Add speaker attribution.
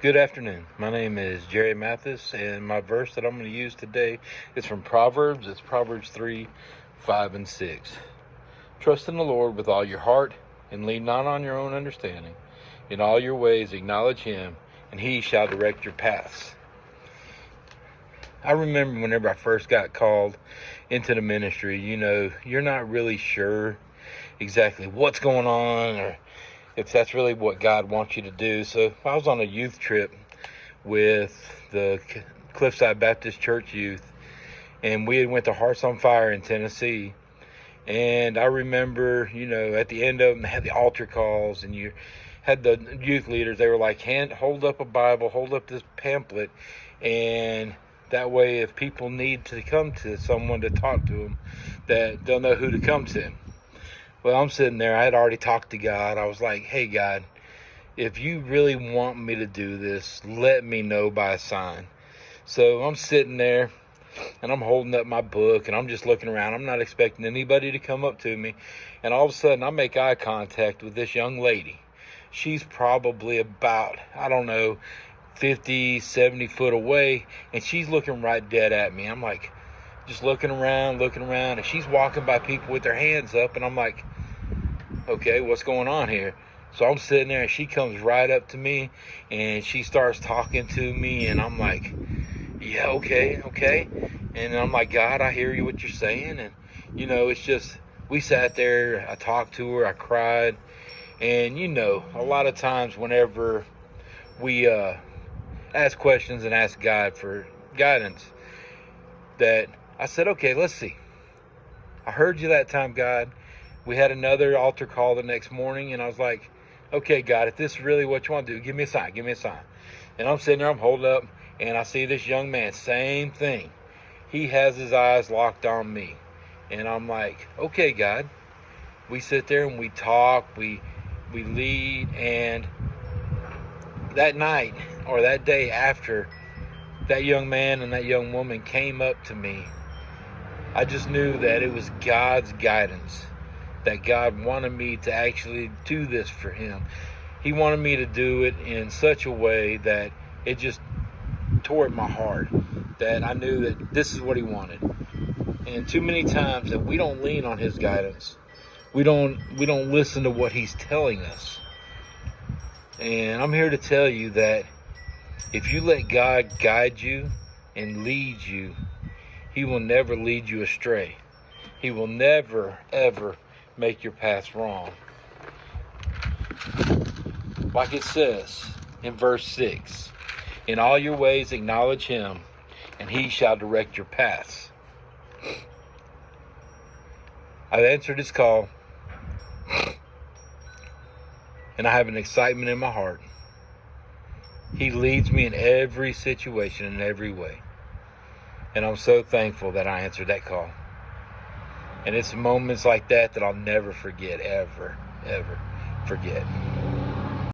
Speaker 1: Good afternoon. My name is Jerry Mathis, and my verse that I'm going to use today is from Proverbs. It's Proverbs 3, 5, and 6. Trust in the Lord with all your heart, and lean not on your own understanding. In all your ways acknowledge Him, and He shall direct your paths. I remember whenever I first got called into the ministry, you're not really sure exactly what's going on or if that's really what God wants you to do. So I was on a youth trip with the Cliffside Baptist Church youth, and we went to Hearts on Fire in Tennessee. And I remember, at the end of them, they had the altar calls, and you had the youth leaders. They were like, hold up a Bible, hold up this pamphlet, and that way if people need to come to someone to talk to them, that they'll know who to come to. Well, I'm sitting there. I had already talked to God. I was like, hey, God, if you really want me to do this, let me know by a sign. So I'm sitting there, and I'm holding up my book, and I'm just looking around. I'm not expecting anybody to come up to me. And all of a sudden, I make eye contact with this young lady. She's probably about, 50, 70 foot away, and she's looking right dead at me. I'm like, just looking around, and she's walking by people with their hands up, and I'm like, okay, what's going on here? So I'm sitting there, and she comes right up to me, and she starts talking to me, and I'm like, yeah, okay. And I'm like, God, I hear you, what you're saying. And, it's just, we sat there, I talked to her, I cried. And, a lot of times whenever we ask questions and ask God for guidance, that I said, okay, let's see. I heard you that time, God. We had another altar call the next morning, and I was like, okay, God, if this is really what you want to do, give me a sign. And I'm sitting there, I'm holding up, and I see this young man, same thing. He has his eyes locked on me. And I'm like, okay, God. We sit there and we talk, we lead, and that night or that day after that young man and that young woman came up to me, I just knew that it was God's guidance, that God wanted me to actually do this for Him. He wanted me to do it in such a way that it just tore at my heart, that I knew that this is what He wanted. And too many times that we don't lean on His guidance. We don't listen to what He's telling us. And I'm here to tell you that if you let God guide you and lead you, He will never lead you astray. He will never, ever make your path wrong. Like it says in verse 6, in all your ways acknowledge Him, and He shall direct your paths. I've answered His call, and I have an excitement in my heart. He leads me in every situation, in every way. And I'm so thankful that I answered that call. And it's moments like that that I'll never forget, ever forget.